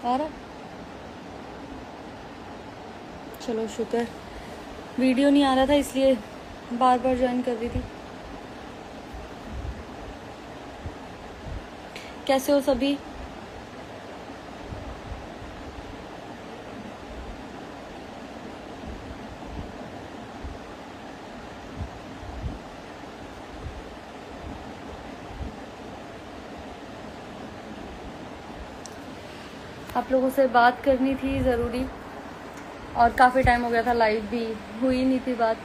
आ रहा? चलो शुक्र, वीडियो नहीं आ रहा था इसलिए बार बार ज्वाइन कर रही थी। कैसे हो सभी? आप लोगों से बात करनी थी ज़रूरी, और काफ़ी टाइम हो गया था, लाइव भी हुई नहीं थी बात।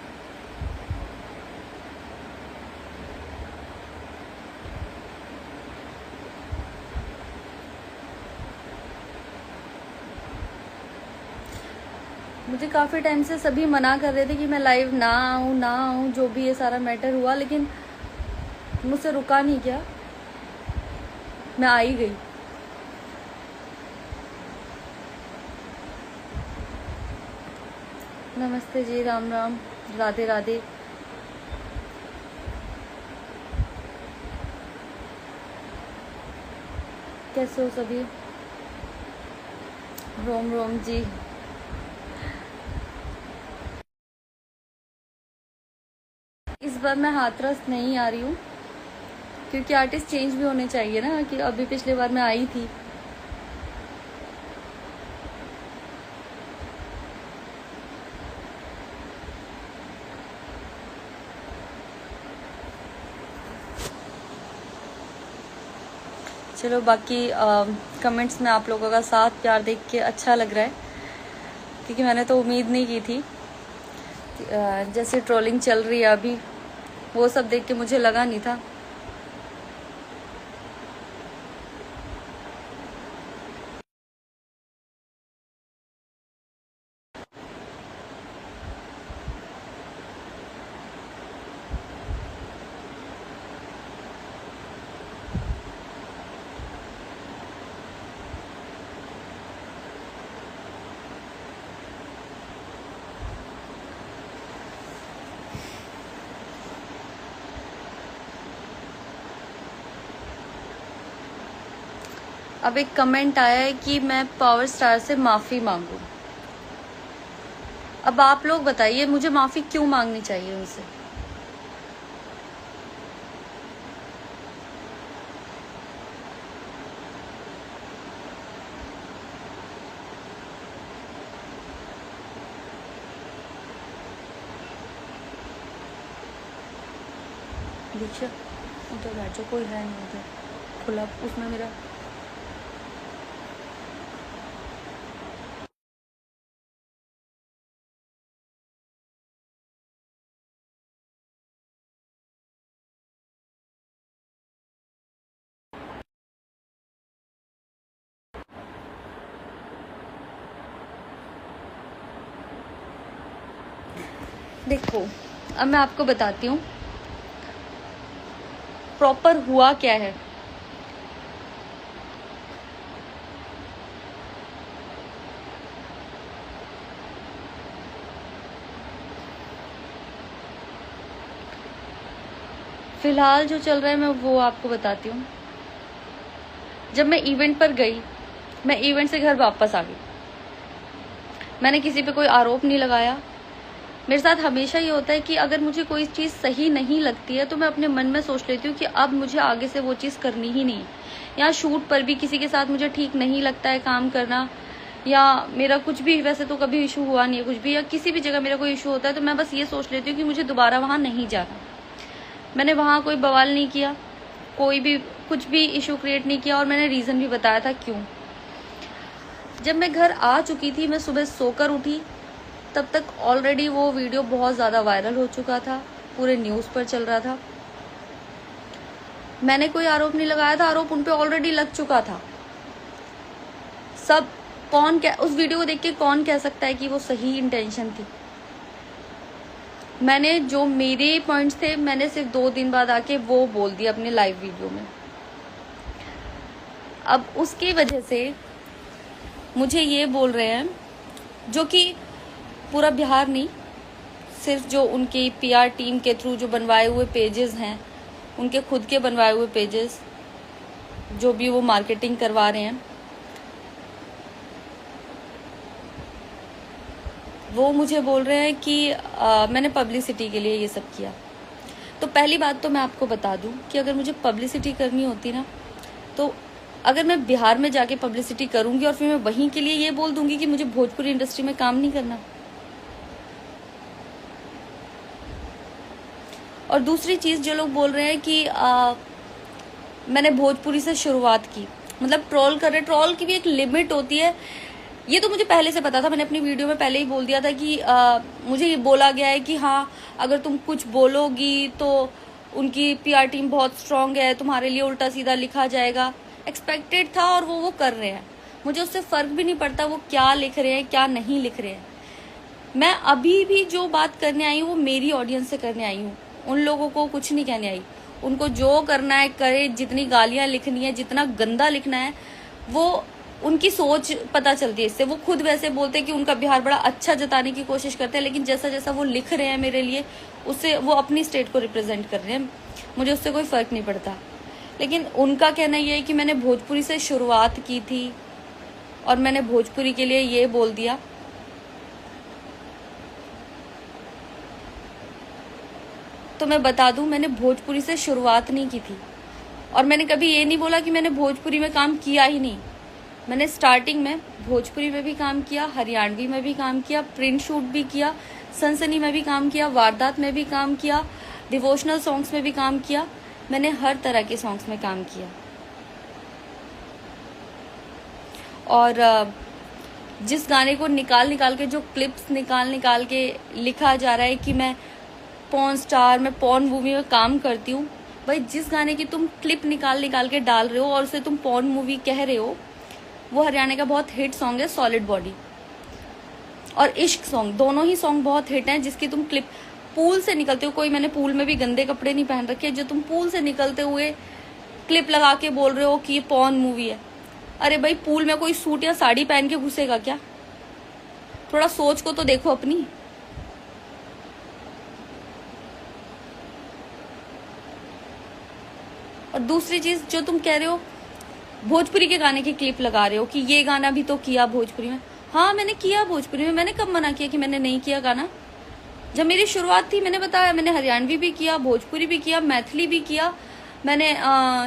मुझे काफ़ी टाइम से सभी मना कर रहे थे कि मैं लाइव ना आऊँ, जो भी ये सारा मैटर हुआ, लेकिन मुझसे रुका नहीं गया, मैं आ ही गई। नमस्ते जी, राम राम, राधे राधे। कैसे हो सभी? रोम रोम जी। इस बार मैं हाथरस नहीं आ रही हूँ क्योंकि आर्टिस्ट चेंज भी होने चाहिए ना, कि अभी पिछली बार मैं आई थी। चलो बाकी कमेंट्स में आप लोगों का साथ प्यार देख के अच्छा लग रहा है, क्योंकि मैंने तो उम्मीद नहीं की थी। जैसे ट्रोलिंग चल रही है अभी, वो सब देख के मुझे लगा नहीं था। अब एक कमेंट आया है कि मैं पावर स्टार से माफ़ी मांगू। अब आप लोग बताइए, मुझे माफ़ी क्यों मांगनी चाहिए उनसे? दीक्षा उधर बैठ जाओ, कोई है नहीं उधर खुला, उसमें मेरा देखो, अब मैं आपको बताती हूँ प्रॉपर हुआ क्या है। फिलहाल जो चल रहा है मैं वो आपको बताती हूँ। जब मैं इवेंट पर गई, मैं इवेंट से घर वापस आ गई, मैंने किसी पे कोई आरोप नहीं लगाया। मेरे साथ हमेशा ये होता है कि अगर मुझे कोई चीज़ सही नहीं लगती है तो मैं अपने मन में सोच लेती हूँ कि अब मुझे आगे से वो चीज़ करनी ही नहीं। यहाँ शूट पर भी किसी के साथ मुझे ठीक नहीं लगता है काम करना, या मेरा कुछ भी, वैसे तो कभी इशू हुआ नहीं है कुछ भी, या किसी भी जगह मेरा कोई इशू होता है तो मैं बस ये सोच लेती हूँ कि मुझे दोबारा वहाँ नहीं जाना। मैंने वहाँ कोई बवाल नहीं किया, कोई भी कुछ भी इशू क्रिएट नहीं किया, और मैंने रीज़न भी बताया था क्यों। जब मैं घर आ चुकी थी, मैं सुबह सोकर उठी, तब तक ऑलरेडी वो वीडियो बहुत ज़्यादा वायरल हो चुका था, पूरे न्यूज़ पर चल रहा था। मैंने कोई आरोप नहीं लगाया था, आरोप उन पे ऑलरेडी लग चुका था। सब कौन उस वीडियो को देख के कौन कह सकता है कि वो सही इंटेंशन थी? मैंने जो मेरे पॉइंट्स थे, मैंने सिर्फ 2 दिन बाद आके वो बोल दिया अपने लाइव वीडियो में। अब उसकी वजह से मुझे ये बोल रहे हैं, जो कि पूरा बिहार नहीं, सिर्फ जो उनकी पीआर टीम के थ्रू जो बनवाए हुए पेजेस हैं, उनके खुद के बनवाए हुए पेजेस, जो भी वो मार्केटिंग करवा रहे हैं, वो मुझे बोल रहे हैं कि मैंने पब्लिसिटी के लिए ये सब किया। तो पहली बात तो मैं आपको बता दूं कि अगर मुझे पब्लिसिटी करनी होती ना, तो अगर मैं बिहार में जाके पब्लिसिटी करूंगी और फिर मैं वहीं के लिए ये बोल दूंगी कि मुझे भोजपुरी इंडस्ट्री में काम नहीं करना। और दूसरी चीज़ जो लोग बोल रहे हैं कि मैंने भोजपुरी से शुरुआत की, मतलब ट्रोल कर रहे। ट्रोल की भी एक लिमिट होती है, ये तो मुझे पहले से पता था। मैंने अपनी वीडियो में पहले ही बोल दिया था कि मुझे ये बोला गया है कि हाँ, अगर तुम कुछ बोलोगी तो उनकी पीआर टीम बहुत स्ट्रांग है, तुम्हारे लिए उल्टा सीधा लिखा जाएगा। एक्सपेक्टेड था और वो कर रहे हैं। मुझे उससे फर्क भी नहीं पड़ता वो क्या लिख रहे हैं क्या नहीं लिख रहे हैं। मैं अभी भी जो बात करने आई हूँ वो मेरी ऑडियंस से करने आई हूँ, उन लोगों को कुछ नहीं कहने आई। उनको जो करना है करे, जितनी गालियां लिखनी है, जितना गंदा लिखना है, वो उनकी सोच पता चलती है इससे। वो खुद वैसे बोलते हैं कि उनका बिहार बड़ा अच्छा जताने की कोशिश करते हैं, लेकिन जैसा जैसा वो लिख रहे हैं मेरे लिए, उससे वो अपनी स्टेट को रिप्रेजेंट कर रहे हैं। मुझे उससे कोई फर्क नहीं पड़ता। लेकिन उनका कहना ये है कि मैंने भोजपुरी से शुरुआत की थी और मैंने भोजपुरी के लिए ये बोल दिया। तो मैं बता दूं, मैंने भोजपुरी से शुरुआत नहीं की थी और मैंने कभी ये नहीं बोला कि मैंने भोजपुरी में काम किया ही नहीं। मैंने स्टार्टिंग में भोजपुरी में भी काम किया, हरियाणवी में भी काम किया, प्रिंट शूट भी किया, सनसनी में भी काम किया, वारदात में भी काम किया, डिवोशनल सॉन्ग्स में भी काम किया। मैंने हर तरह के सॉन्ग्स में काम किया। और जिस गाने को निकाल निकाल के, जो क्लिप्स निकाल के लिखा जा रहा है कि मैं पॉर्न स्टार, मैं पॉर्न मूवी में काम करती हूँ, भाई जिस गाने की तुम क्लिप निकाल के डाल रहे हो और उसे तुम पॉर्न मूवी कह रहे हो, वो हरियाणा का बहुत हिट सॉन्ग है सॉलिड बॉडी और इश्क सॉन्ग। दोनों ही सॉन्ग बहुत हिट हैं जिसकी तुम क्लिप पूल से निकलते हो। कोई, मैंने पूल में भी गंदे कपड़े नहीं पहन रखे, जो तुम पूल से निकलते हुए क्लिप लगा के बोल रहे हो कि ये पॉर्न मूवी है। अरे भाई, पूल में कोई सूट या साड़ी पहन के घुसेगा क्या? थोड़ा सोच को तो देखो अपनी। और दूसरी चीज जो तुम कह रहे हो, भोजपुरी के गाने की क्लिप लगा रहे हो कि ये गाना भी तो किया भोजपुरी में। हाँ, मैंने किया भोजपुरी में। मैंने कब मना किया कि मैंने नहीं किया गाना? जब मेरी शुरुआत थी मैंने बताया, मैंने हरियाणवी भी किया, भोजपुरी भी किया, मैथिली भी किया, मैंने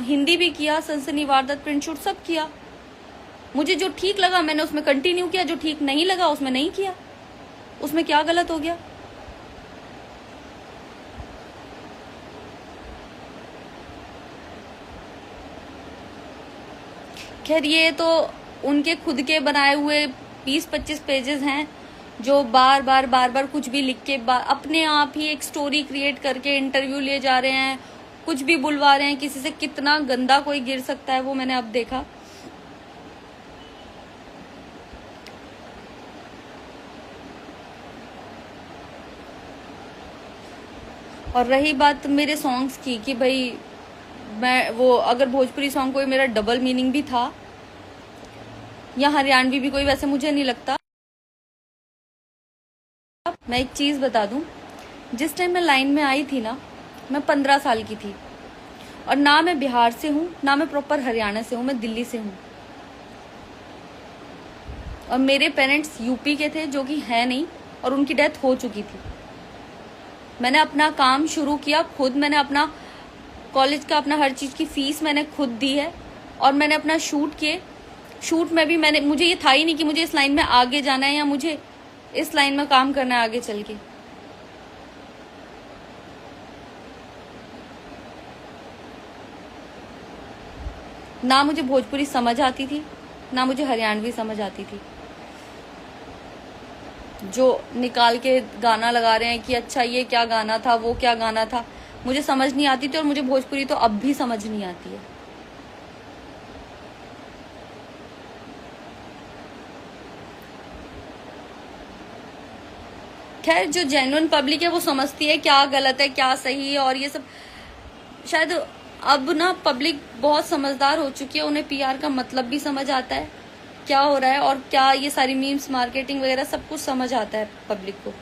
हिंदी भी किया, सनसनी, वारदात, प्रिंट शूट सब किया। मुझे जो ठीक लगा मैंने उसमें कंटिन्यू किया, जो ठीक नहीं लगा उसमें नहीं किया। उसमें क्या गलत हो गया? खैर, ये तो उनके खुद के बनाए हुए 20-25 पेजेस हैं जो बार बार कुछ भी लिख के अपने आप ही एक स्टोरी क्रिएट करके इंटरव्यू लिए जा रहे हैं, कुछ भी बुलवा रहे हैं किसी से। कितना गंदा कोई गिर सकता है वो मैंने अब देखा। और रही बात मेरे सॉन्ग्स की कि भाई मैं वो, अगर भोजपुरी सॉन्ग कोई मेरा डबल मीनिंग भी था या हरियाणवी भी कोई, वैसे मुझे नहीं लगता। मैं एक चीज बता दूं, जिस टाइम मैं लाइन में आई थी ना, मैं 15 साल की थी और ना मैं बिहार से हूँ ना मैं प्रॉपर हरियाणा से हूँ, मैं दिल्ली से हूँ। और मेरे पेरेंट्स यूपी के थे, जो कि है नहीं, और उनकी डेथ हो चुकी थी। मैंने अपना काम शुरू किया खुद, मैंने अपना कॉलेज का अपना हर चीज की फीस मैंने खुद दी है और मैंने अपना शूट किए। शूट में भी मुझे ये था ही नहीं कि मुझे इस लाइन में आगे जाना है या मुझे इस लाइन में काम करना है आगे चल के। ना मुझे भोजपुरी समझ आती थी ना मुझे हरियाणवी समझ आती थी। जो निकाल के गाना लगा रहे हैं कि अच्छा ये क्या गाना था, वो क्या गाना था, मुझे समझ नहीं आती थी और मुझे भोजपुरी तो अब भी समझ नहीं आती है। खैर, जो जेन्युइन पब्लिक है वो समझती है क्या गलत है क्या सही है, और ये सब शायद अब ना पब्लिक बहुत समझदार हो चुकी है। उन्हें पीआर का मतलब भी समझ आता है क्या हो रहा है और क्या ये सारी मीम्स, मार्केटिंग वगैरह सब कुछ समझ आता है पब्लिक को।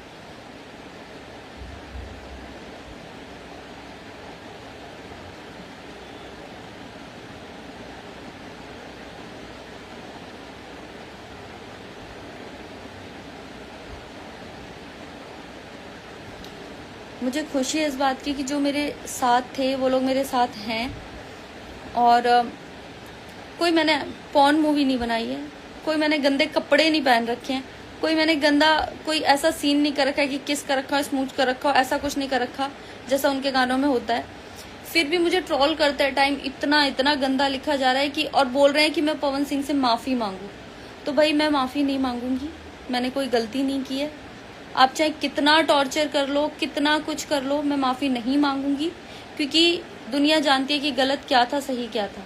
मुझे खुशी है इस बात की कि जो मेरे साथ थे वो लोग मेरे साथ हैं। और कोई मैंने पॉर्न मूवी नहीं बनाई है, कोई मैंने गंदे कपड़े नहीं पहन रखे हैं, कोई मैंने कोई ऐसा सीन नहीं कर रखा है कि किस कर रखा, स्मूथ कर रखा, ऐसा कुछ नहीं कर रखा जैसा उनके गानों में होता है। फिर भी मुझे ट्रोल करते टाइम इतना इतना गंदा लिखा जा रहा है कि, और बोल रहे हैं कि मैं पवन सिंह से माफ़ी मांगू। तो भाई मैं माफ़ी नहीं मांगूंगी, मैंने कोई गलती नहीं की है। आप चाहे कितना टॉर्चर कर लो, कितना कुछ कर लो, मैं माफ़ी नहीं मांगूंगी, क्योंकि दुनिया जानती है कि गलत क्या था, सही क्या था।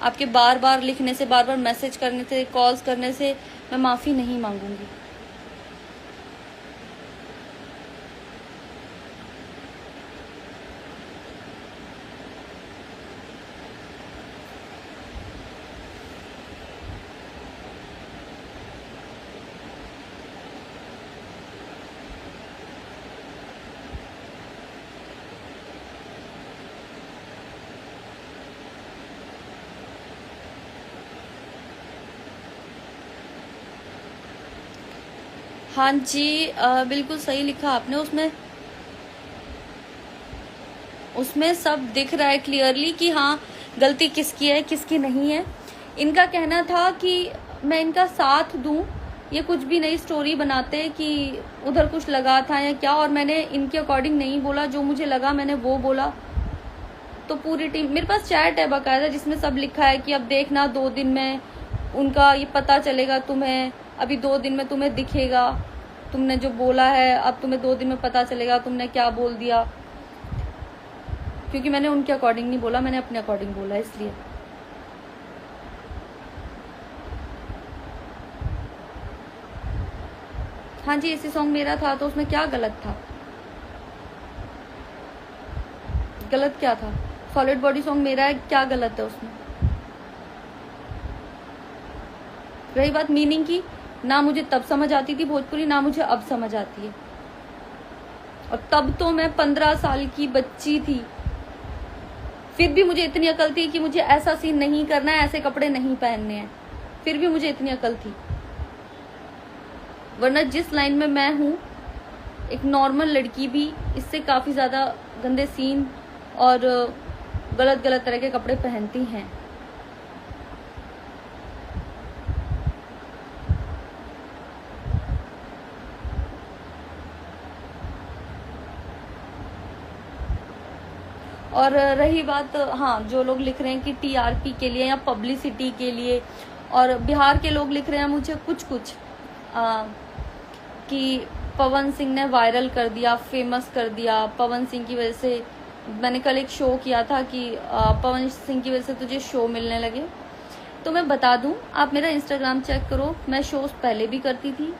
आपके बार बार लिखने से, बार बार मैसेज करने से, कॉल्स करने से मैं माफ़ी नहीं मांगूंगी। हाँ जी, बिल्कुल सही लिखा आपने। उसमें सब दिख रहा है क्लियरली कि हाँ गलती किसकी है किसकी नहीं है। इनका कहना था कि मैं इनका साथ दूं, ये कुछ भी नई स्टोरी बनाते कि उधर कुछ लगा था या क्या, और मैंने इनके अकॉर्डिंग नहीं बोला, जो मुझे लगा मैंने वो बोला। तो पूरी टीम, मेरे पास चैट है बाकायदा जिसमें सब लिखा है कि अब देखना 2 दिन में उनका ये पता चलेगा तुम्हें, अभी 2 दिन में तुम्हें दिखेगा, तुमने जो बोला है अब तुम्हें 2 दिन में पता चलेगा तुमने क्या बोल दिया। क्योंकि मैंने उनके अकॉर्डिंग नहीं बोला, मैंने अपने अकॉर्डिंग बोला, इसलिए। हाँ जी, इसी सॉन्ग मेरा था तो उसमें क्या गलत था? गलत क्या था? सॉलिड बॉडी सॉन्ग मेरा है, क्या गलत है उसमें? रही बात मीनिंग की, ना मुझे तब समझ आती थी भोजपुरी, ना मुझे अब समझ आती है। और तब तो मैं 15 साल की बच्ची थी, फिर भी मुझे इतनी अकल थी कि मुझे ऐसा सीन नहीं करना है, ऐसे कपड़े नहीं पहनने हैं। फिर भी मुझे इतनी अकल थी, वरना जिस लाइन में मैं हूँ, एक नॉर्मल लड़की भी इससे काफी ज्यादा गंदे सीन और गलत गलत तरह के कपड़े पहनती हैं। और रही बात, हाँ, जो लोग लिख रहे हैं कि टीआरपी के लिए या पब्लिसिटी के लिए, और बिहार के लोग लिख रहे हैं मुझे कुछ कि पवन सिंह ने वायरल कर दिया, फेमस कर दिया, पवन सिंह की वजह से। मैंने कल एक शो किया था कि पवन सिंह की वजह से तुझे शो मिलने लगे। तो मैं बता दूं, आप मेरा इंस्टाग्राम चेक करो, मैं शोज पहले भी करती थी,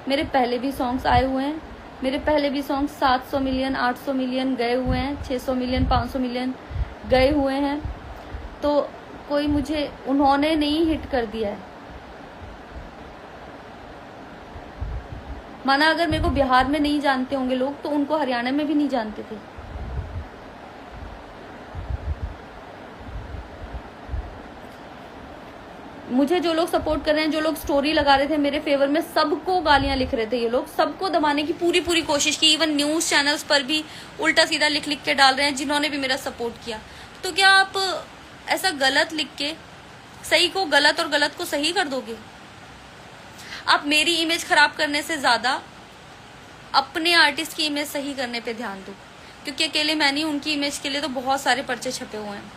मेरे पहले भी सॉन्ग्स आए हुए हैं, मेरे पहले भी सॉन्ग 700 मिलियन 800 मिलियन गए हुए हैं, 600 मिलियन 500 मिलियन गए हुए हैं। तो कोई मुझे, उन्होंने नहीं हिट कर दिया है। माना अगर मेरे को बिहार में नहीं जानते होंगे लोग, तो उनको हरियाणा में भी नहीं जानते थे। मुझे जो लोग सपोर्ट कर रहे हैं, जो लोग स्टोरी लगा रहे थे मेरे फेवर में, सबको गालियां लिख रहे थे ये लोग, सबको दबाने की पूरी कोशिश की। इवन न्यूज चैनल्स पर भी उल्टा सीधा लिख के डाल रहे हैं, जिन्होंने भी मेरा सपोर्ट किया। तो क्या आप ऐसा गलत लिख के सही को गलत और गलत को सही कर दोगे? आप मेरी इमेज खराब करने से ज्यादा अपने आर्टिस्ट की इमेज सही करने पे ध्यान दो, क्योंकि अकेले मैं नहीं, उनकी इमेज के लिए तो बहुत सारे पर्चे छपे हुए हैं।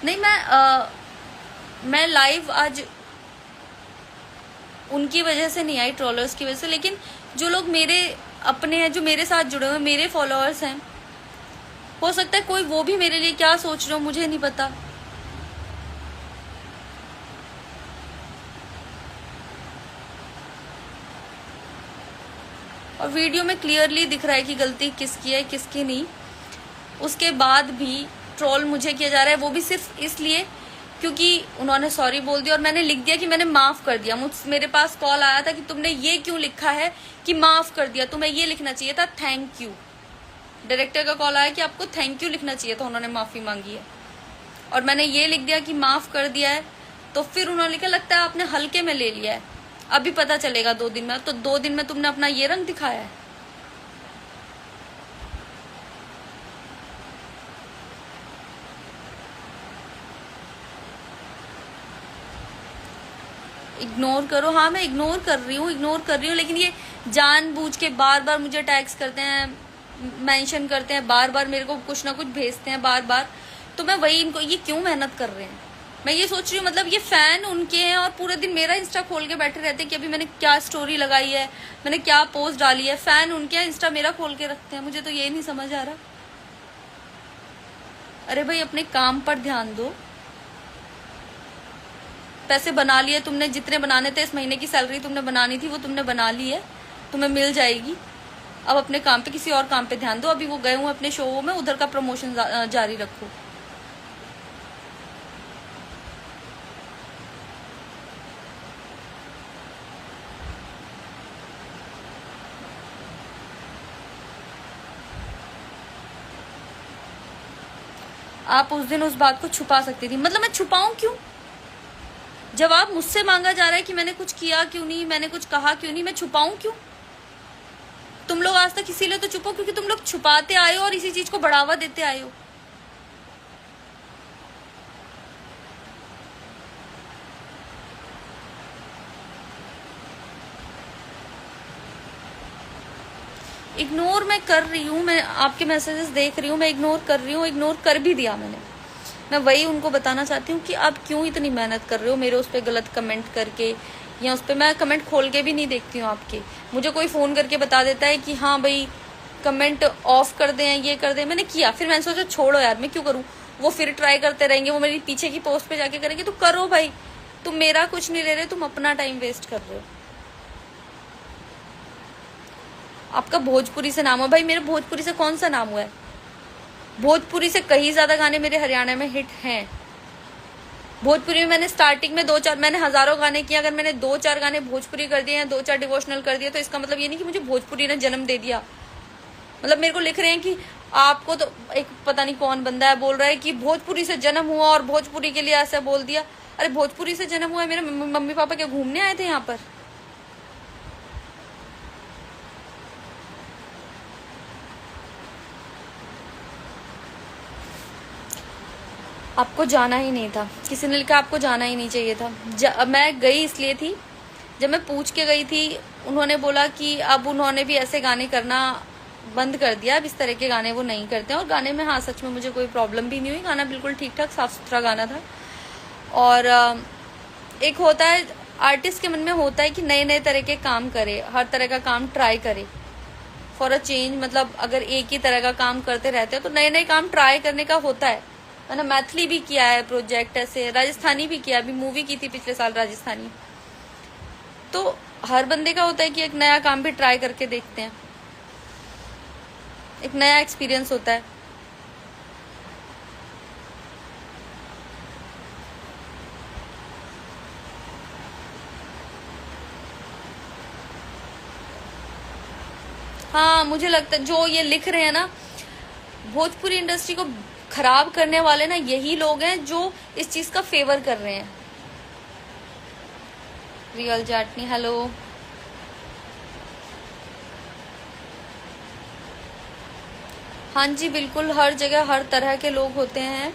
नहीं, मैं लाइव आज उनकी वजह से नहीं आई, ट्रोलर्स की वजह से, लेकिन जो लोग मेरे अपने हैं, जो मेरे साथ जुड़े हुए, मेरे फॉलोअर्स हैं, हो सकता है कोई वो भी मेरे लिए क्या सोच रहे हो मुझे नहीं पता। और वीडियो में क्लियरली दिख रहा है कि गलती किसकी है किसकी नहीं। उसके बाद भी ट्रोल मुझे किया जा रहा है, वो भी सिर्फ इसलिए क्योंकि उन्होंने सॉरी बोल दिया और मैंने लिख दिया कि मैंने माफ कर दिया। मेरे पास कॉल आया था कि तुमने ये क्यों लिखा है कि माफ कर दिया, तुम्हें ये लिखना चाहिए था थैंक यू। डायरेक्टर का कॉल आया कि आपको थैंक यू लिखना चाहिए था, उन्होंने माफी मांगी है। और मैंने ये लिख दिया कि माफ कर दिया है, तो फिर उन्होंने लिखा लगता है आपने हल्के में ले लिया है, अभी पता चलेगा 2 दिन में। तो 2 दिन में तुमने अपना ये रंग दिखाया है। इग्नोर करो। हाँ मैं इग्नोर कर रही हूँ, लेकिन ये जानबूझ के बार बार मुझे टैग्स करते हैं, मेंशन करते हैं, बार बार मेरे को कुछ ना कुछ भेजते हैं बार बार। तो मैं वही इनको, ये क्यों मेहनत कर रहे हैं, मैं ये सोच रही हूँ। मतलब ये फैन उनके हैं और पूरे दिन मेरा इंस्टा खोल के बैठे रहते हैं कि अभी मैंने क्या स्टोरी लगाई है, मैंने क्या पोस्ट डाली है। फैन उनके हैं, इंस्टा मेरा खोल के रखते हैं। मुझे तो ये नहीं समझ आ रहा। अरे भाई अपने काम पर ध्यान दो। पैसे बना लिए तुमने, जितने बनाने थे, इस महीने की सैलरी तुमने बनानी थी वो तुमने बना ली है, तुम्हें मिल जाएगी। अब अपने काम पे, किसी और काम पे ध्यान दो। अभी वो गए हुए अपने शो में, उधर का प्रमोशन जारी रखो। आप उस दिन उस बात को छुपा सकती थी। मतलब मैं छुपाऊं क्यों? जवाब मुझसे मांगा जा रहा है कि मैंने कुछ किया क्यों नहीं, मैंने कुछ कहा क्यों नहीं, मैं छुपाऊं क्यों? तुम लोग आज तक इसीलिए तो चुप हो क्योंकि तुम लोग छुपाते आए हो और इसी चीज को बढ़ावा देते आए हो। इग्नोर मैं कर रही हूँ, मैं आपके मैसेजेस देख रही हूँ, मैं इग्नोर कर रही हूँ, इग्नोर कर भी दिया मैंने। मैं वही उनको बताना चाहती हूँ कि आप क्यों इतनी मेहनत कर रहे हो मेरे उस पर गलत कमेंट करके, या उस पर मैं कमेंट खोल के भी नहीं देखती हूँ आपके। मुझे कोई फ़ोन करके बता देता है कि हाँ भाई कमेंट ऑफ कर दें, ये कर दें, मैंने किया। फिर मैंने सोचा छोड़ो यार, मैं क्यों करूँ, वो फिर ट्राई करते रहेंगे, वो मेरी पीछे की पोस्ट पे जाके करेंगे। तो करो भाई, तुम मेरा कुछ नहीं ले रहे, तुम अपना टाइम वेस्ट कर रहे हो। आपका भोजपुरी से नाम हो भाई, मेरे भोजपुरी से कौन सा नाम हुआ है? भोजपुरी से कहीं ज्यादा गाने मेरे हरियाणा में हिट हैं। भोजपुरी में मैंने स्टार्टिंग में 2-4, मैंने हजारों गाने किए, अगर मैंने 2-4 गाने भोजपुरी कर दिए या 2-4 डिवोशनल कर दिए तो इसका मतलब ये नहीं कि मुझे भोजपुरी ने जन्म दे दिया। मतलब मेरे को लिख रहे हैं कि आपको तो एक पता नहीं कौन बंदा है बोल रहा है कि भोजपुरी से जन्म हुआ और भोजपुरी के लिए ऐसा बोल दिया। अरे भोजपुरी से जन्म हुआ है, मेरे मम्मी पापा क्या घूमने आए थे यहाँ पर? आपको जाना ही नहीं था, किसी ने लिखा आपको जाना ही नहीं चाहिए था। मैं गई इसलिए थी, जब मैं पूछ के गई थी उन्होंने बोला कि अब उन्होंने भी ऐसे गाने करना बंद कर दिया, अब इस तरह के गाने वो नहीं करते हैं। और गाने में हाँ सच में मुझे कोई प्रॉब्लम भी नहीं हुई, गाना बिल्कुल ठीक ठाक साफ सुथरा गाना था। और एक होता है आर्टिस्ट के मन में होता है कि नए नए तरह के काम करे, हर तरह का काम ट्राई करे फॉर अ चेंज। मतलब अगर एक ही तरह का काम करते रहते हैं तो नए नए काम ट्राई करने का होता है। मैंने मैथिली भी किया है प्रोजेक्ट, ऐसे राजस्थानी भी किया, अभी मूवी की थी पिछले साल राजस्थानी। तो हर बंदे का होता है कि एक नया काम भी ट्राई करके देखते हैं, एक नया एक्सपीरियंस होता है। हाँ मुझे लगता है जो ये लिख रहे हैं ना, भोजपुरी इंडस्ट्री को खराब करने वाले ना यही लोग हैं जो इस चीज का फेवर कर रहे हैं। रियल जाटनी हेलो। हाँ जी बिल्कुल, हर जगह हर तरह के लोग होते हैं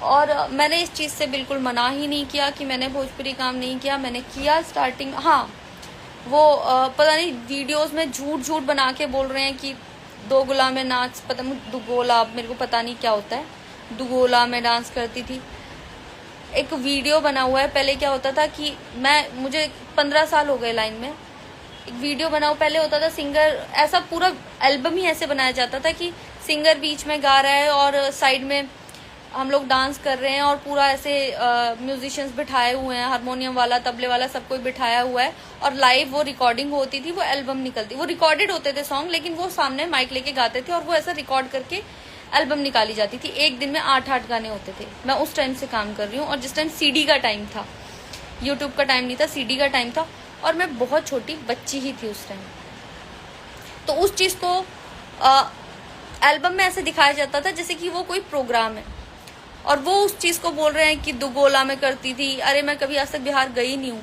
और मैंने इस चीज से बिल्कुल मना ही नहीं किया कि मैंने भोजपुरी काम नहीं किया। मैंने किया स्टार्टिंग। हाँ वो पता नहीं वीडियोस में झूठ झूठ बना के बोल रहे हैं कि दोगोला में नाच, पता दुगोला, मेरे को पता नहीं क्या होता है, दुगोला में डांस करती थी। एक वीडियो बना हुआ है, पहले क्या होता था कि मुझे 15 साल हो गए लाइन में। एक वीडियो बनाओ, पहले होता था सिंगर, ऐसा पूरा एल्बम ही ऐसे बनाया जाता था कि सिंगर बीच में गा रहा है और साइड में हम लोग डांस कर रहे हैं और पूरा ऐसे म्यूजिशियंस बिठाए हुए हैं, हारमोनियम वाला, तबले वाला, सब कोई बिठाया हुआ है और लाइव वो रिकॉर्डिंग होती थी, वो एल्बम निकलती, वो रिकॉर्डेड होते थे सॉन्ग, लेकिन वो सामने माइक लेके गाते थे और वो ऐसा रिकॉर्ड करके एल्बम निकाली जाती थी। एक दिन में 8-8 गाने होते थे। मैं उस टाइम से काम कर रही हूँ और जिस टाइम सीडी का टाइम था, यूट्यूब का टाइम नहीं था, सीडी का टाइम था और मैं बहुत छोटी बच्ची ही थी उस टाइम। तो उस चीज को एल्बम में ऐसे दिखाया जाता था जैसे कि वो कोई प्रोग्राम है और वो उस चीज को बोल रहे हैं कि दुगोला में करती थी। अरे मैं कभी आज तक बिहार गई नहीं हूं।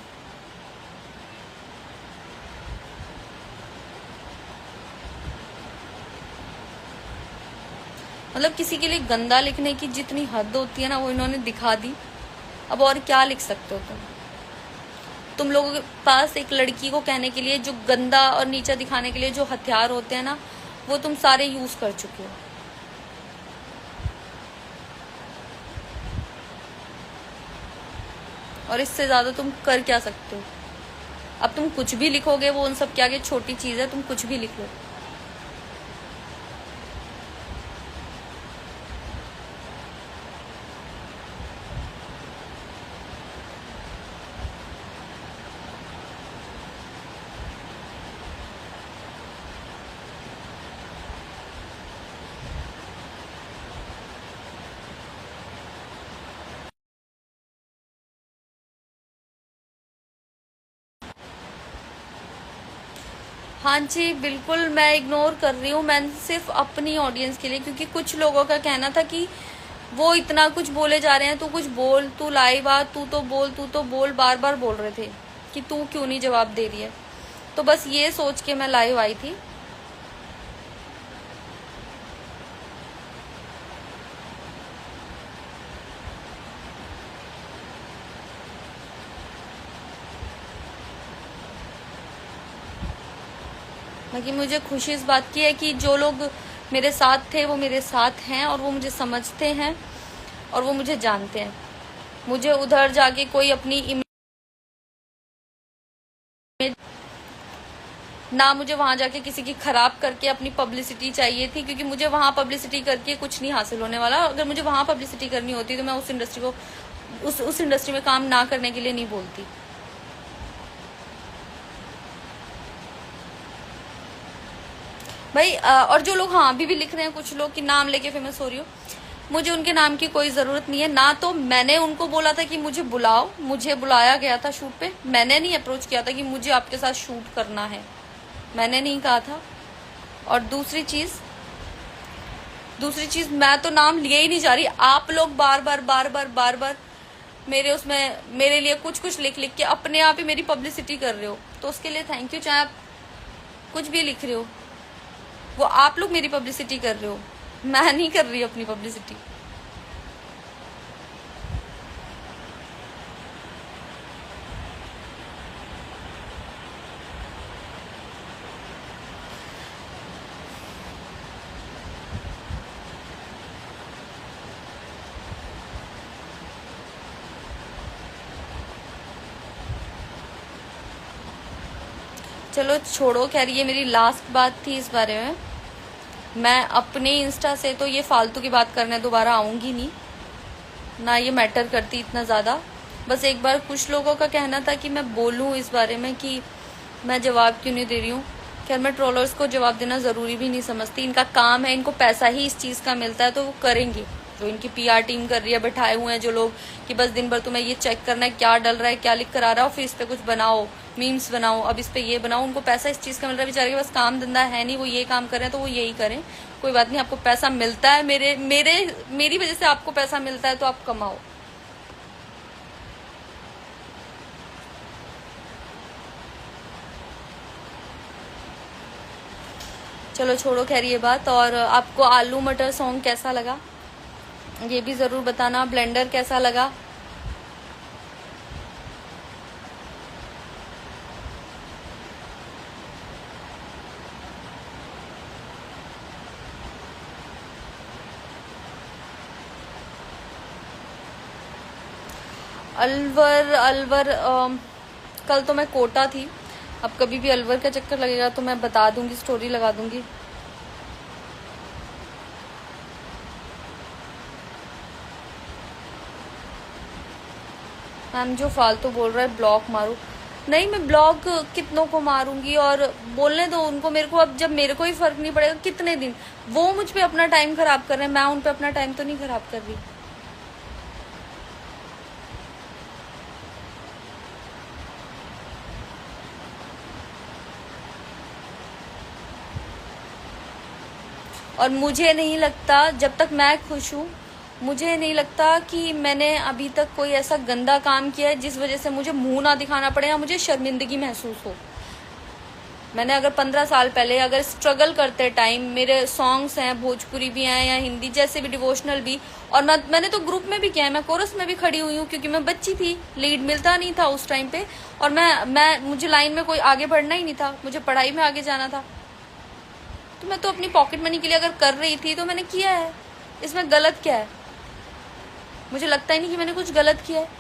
मतलब किसी के लिए गंदा लिखने की जितनी हद होती है ना, वो इन्होंने दिखा दी। अब और क्या लिख सकते हो तुम लोगों के पास एक लड़की को कहने के लिए जो गंदा और नीचा दिखाने के लिए जो हथियार होते हैं ना, वो तुम सारे यूज कर चुके हो। और इससे ज्यादा तुम कर क्या सकते हो? अब तुम कुछ भी लिखोगे वो उन सब के आगे छोटी चीज है, तुम कुछ भी लिख लो। हाँ जी बिल्कुल, मैं इग्नोर कर रही हूँ। मैं सिर्फ अपनी ऑडियंस के लिए, क्योंकि कुछ लोगों का कहना था कि वो इतना कुछ बोले जा रहे हैं, तू कुछ बोल, तू लाइव आ, तू तो बोल, तू तो बोल, बार बार बोल रहे थे कि तू क्यों नहीं जवाब दे रही है। तो बस ये सोच के मैं लाइव आई थी। बाकी मुझे खुशी इस बात की है कि जो लोग मेरे साथ थे वो मेरे साथ हैं, और वो मुझे समझते हैं और वो मुझे जानते हैं। मुझे उधर जाके कोई अपनी इमेज ना, मुझे वहां जाके किसी की खराब करके अपनी पब्लिसिटी चाहिए थी, क्योंकि मुझे वहां पब्लिसिटी करके कुछ नहीं हासिल होने वाला। अगर मुझे वहां पब्लिसिटी करनी होती तो मैं उस इंडस्ट्री को उस इंडस्ट्री में काम ना करने के लिए नहीं बोलती। भाई और जो लोग हाँ अभी भी लिख रहे हैं कुछ लोग कि नाम लेके फेमस हो रही हो, मुझे उनके नाम की कोई जरूरत नहीं है। ना तो मैंने उनको बोला था कि मुझे बुलाओ, मुझे बुलाया गया था शूट पे। मैंने नहीं अप्रोच किया था कि मुझे आपके साथ शूट करना है, मैंने नहीं कहा था। और दूसरी चीज मैं तो नाम लिए ही नहीं जा रही। आप लोग बार बार मेरे उसमें मेरे लिए कुछ लिख के अपने आप ही मेरी पब्लिसिटी कर रहे हो, तो उसके लिए थैंक यू। चाहे आप कुछ भी लिख रहे हो, वो आप लोग मेरी पब्लिसिटी कर रहे हो, मैं नहीं कर रही अपनी पब्लिसिटी। चलो छोड़ो, खैर ये मेरी लास्ट बात थी इस बारे में। मैं अपने इंस्टा से तो ये फालतू की बात करने दोबारा आऊंगी नहीं, ना ये मैटर करती इतना ज़्यादा। बस एक बार कुछ लोगों का कहना था कि मैं बोलूं इस बारे में कि मैं जवाब क्यों नहीं दे रही हूँ। खैर मैं ट्रोलर्स को जवाब देना ज़रूरी भी नहीं समझती, इनका काम है, इनको पैसा ही इस चीज़ का मिलता है तो वो करेंगे। जो इनकी पीआर टीम कर रही है, बैठाए हुए हैं जो लोग कि बस दिन भर तुम्हें ये चेक करना है क्या डल रहा है, क्या लिख कर आ रहा है, फिर इस पे कुछ बनाओ, मीम्स बनाओ, अब इस पे ये बनाओ। उनको पैसा इस चीज़ का मिल रहा है, बेचारे के पास काम धंधा है नहीं, वो ये काम कर रहे हैं तो वो यही करें। कोई बात नहीं, आपको पैसा मिलता है, मेरी वजह से आपको पैसा मिलता है तो आप कमाओ। चलो छोड़ो खैर ये बात। और आपको आलू मटर सॉन्ग कैसा लगा ये भी ज़रूर बताना। ब्लेंडर कैसा लगा? अलवर कल तो मैं कोटा थी, अब कभी भी अलवर का चक्कर लगेगा तो मैं बता दूंगी, स्टोरी लगा दूंगी। मैम जो फालतू बोल रहा है ब्लॉक मारू, नहीं मैं ब्लॉक कितनों को मारूंगी, और बोलने दो उनको। मेरे को अब जब मेरे को ही फर्क नहीं पड़ेगा कितने दिन वो मुझ पे अपना टाइम खराब कर रहे हैं, मैं उन पे अपना टाइम तो नहीं खराब कर रही। और मुझे नहीं लगता जब तक मैं खुश हूँ मुझे नहीं लगता कि मैंने अभी तक कोई ऐसा गंदा काम किया है जिस वजह से मुझे मुंह ना दिखाना पड़े या मुझे शर्मिंदगी महसूस हो। मैंने अगर 15 साल पहले अगर स्ट्रगल करते टाइम मेरे सॉन्ग्स हैं, भोजपुरी भी हैं या हिंदी जैसे भी, डिवोशनल भी, और मैंने तो ग्रुप में भी किया है, मैं कोरस में भी खड़ी हुई हूँ क्योंकि मैं बच्ची थी, लीड मिलता नहीं था उस टाइम पे, और मुझे लाइन में कोई आगे बढ़ना ही नहीं था, मुझे पढ़ाई में आगे जाना था। तो मैं तो अपनी पॉकेट मनी के लिए अगर कर रही थी तो मैंने किया है, इसमें गलत क्या है? मुझे लगता ही नहीं कि मैंने कुछ गलत किया है।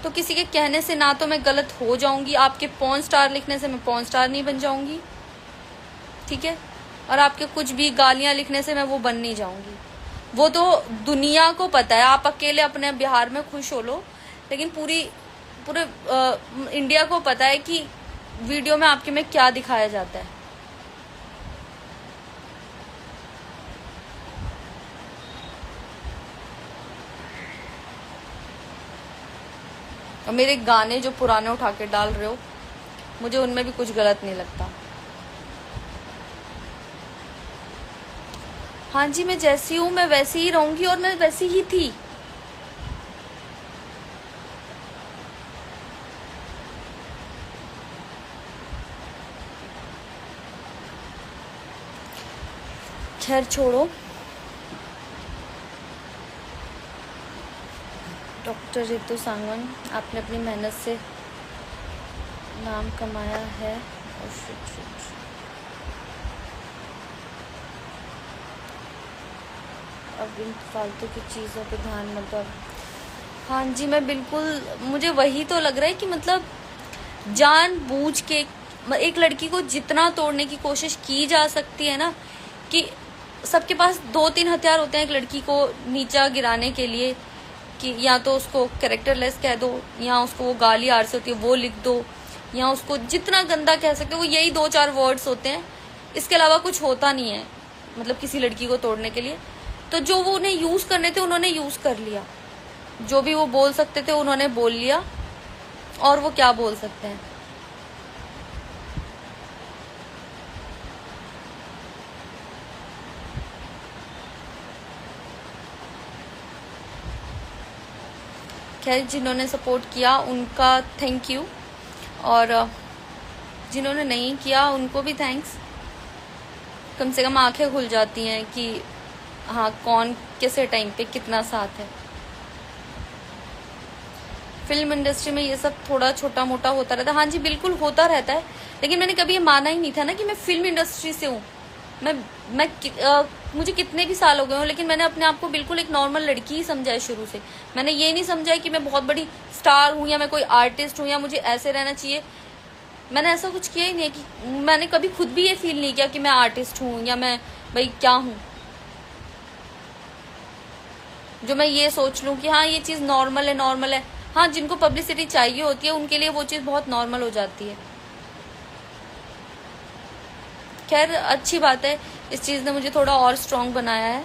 तो किसी के कहने से ना तो मैं गलत हो जाऊंगी, आपके पॉर्न स्टार लिखने से मैं पॉर्न स्टार नहीं बन जाऊंगी, ठीक है, और आपके कुछ भी गालियां लिखने से मैं वो बन नहीं जाऊंगी। वो तो दुनिया को पता है, आप अकेले अपने बिहार में खुश हो लो, लेकिन पूरे इंडिया को पता है कि वीडियो में आपके में क्या दिखाया जाता है। और मेरे गाने जो पुराने उठा के डाल रहे हो, मुझे उनमें भी कुछ गलत नहीं लगता। हाँ जी, मैं जैसी हूँ मैं वैसी ही रहूंगी, और मैं वैसी ही थी। खैर छोड़ो। डॉक्टर रितु सांगवान, आपने अपनी मेहनत से नाम कमाया है। अब इन फालतू की चीज़ों पे ध्यान मत दो। हाँ जी, मैं बिल्कुल, मुझे वही तो लग रहा है कि मतलब जानबूझ के एक लड़की को जितना तोड़ने की कोशिश की जा सकती है ना, कि सबके पास 2-3 हथियार होते हैं एक लड़की को नीचा गिराने के लिए, कि या तो उसको कैरेक्टरलेस कह दो, या उसको वो गाली आर से होती है वो लिख दो, या उसको जितना गंदा कह सकते हो, वो यही 2-4 वर्ड्स होते हैं, इसके अलावा कुछ होता नहीं है मतलब किसी लड़की को तोड़ने के लिए। तो जो वो उन्हें यूज करने थे उन्होंने यूज कर लिया, जो भी वो बोल सकते थे उन्होंने बोल लिया, और वो क्या बोल सकते हैं। खैर, जिन्होंने सपोर्ट किया उनका थैंक यू, और जिन्होंने नहीं किया उनको भी थैंक्स। कम से कम आंखें खुल जाती हैं कि हाँ, कौन किसे टाइम पे कितना साथ है। फिल्म इंडस्ट्री में ये सब थोड़ा छोटा मोटा होता रहता है। हाँ जी, बिल्कुल होता रहता है, लेकिन मैंने कभी ये माना ही नहीं था ना कि मैं फिल्म इंडस्ट्री से हूँ। मुझे कितने भी साल हो गए हो, लेकिन मैंने अपने आप को बिल्कुल एक नॉर्मल लड़की ही समझा है शुरू से। मैंने ये नहीं समझा है कि मैं बहुत बड़ी स्टार हूँ या मैं कोई आर्टिस्ट हूँ या मुझे ऐसे रहना चाहिए। मैंने ऐसा कुछ किया ही नहीं है कि मैंने कभी खुद भी ये फील नहीं किया कि मैं आर्टिस्ट हूँ या मैं भाई क्या हूँ, जो मैं ये सोच लूँ कि हाँ ये चीज़ नॉर्मल है। हाँ, जिनको पब्लिसिटी चाहिए होती है उनके लिए वो चीज़ बहुत नॉर्मल हो जाती है। खैर, अच्छी बात है, इस चीज़ ने मुझे थोड़ा और स्ट्रॉन्ग बनाया है।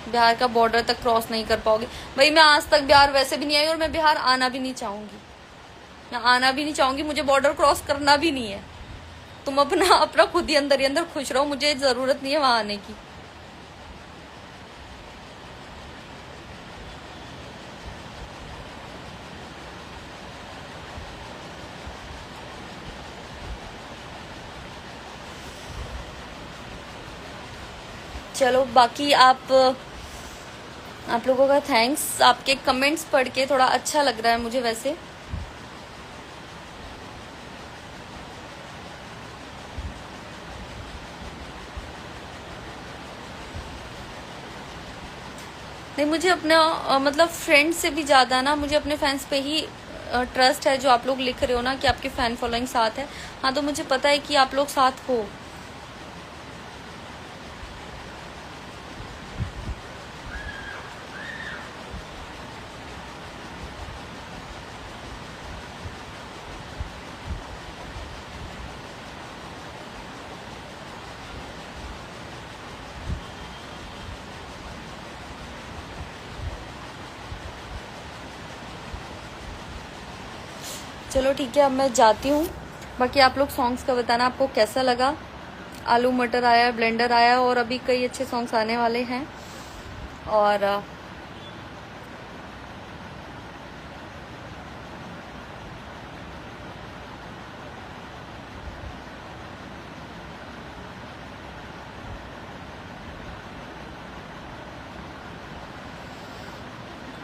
बिहार का बॉर्डर तक क्रॉस नहीं कर पाओगे भाई। मैं आज तक बिहार वैसे भी नहीं आई, और मैं बिहार आना भी नहीं चाहूंगी। मैं आना भी नहीं चाहूंगी, मुझे बॉर्डर क्रॉस करना भी नहीं है। तुम अपना खुद ही अंदर खुश रहो, मुझे जरूरत नहीं है वहां आने की। चलो, बाकी आप लोगों का थैंक्स। आपके कमेंट्स पढ़ के थोड़ा अच्छा लग रहा है मुझे वैसे। नहीं, मुझे अपना मतलब फ्रेंड से भी ज़्यादा ना मुझे अपने फैंस पे ही ट्रस्ट है। जो आप लोग लिख रहे हो ना कि आपके फैन फॉलोइंग साथ है, हाँ, तो मुझे पता है कि आप लोग साथ हो। चलो ठीक है, अब मैं जाती हूँ। बाकी आप लोग सॉन्ग्स का बताना आपको कैसा लगा। आलू मटर आया, ब्लेंडर आया, और अभी कई अच्छे सॉन्ग्स आने वाले हैं।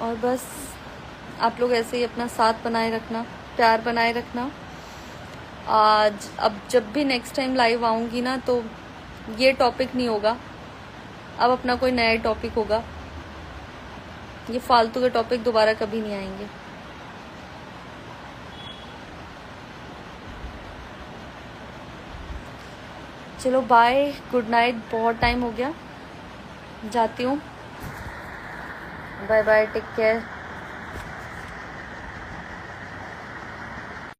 और बस आप लोग ऐसे ही अपना साथ बनाए रखना, प्यार बनाए रखना। आज अब जब भी नेक्स्ट टाइम लाइव आऊँगी ना, तो ये टॉपिक नहीं होगा, अब अपना कोई नया टॉपिक होगा। ये फालतू के टॉपिक दोबारा कभी नहीं आएंगे। चलो बाय, गुड नाइट, बहुत टाइम हो गया, जाती हूँ। Bye bye, take care.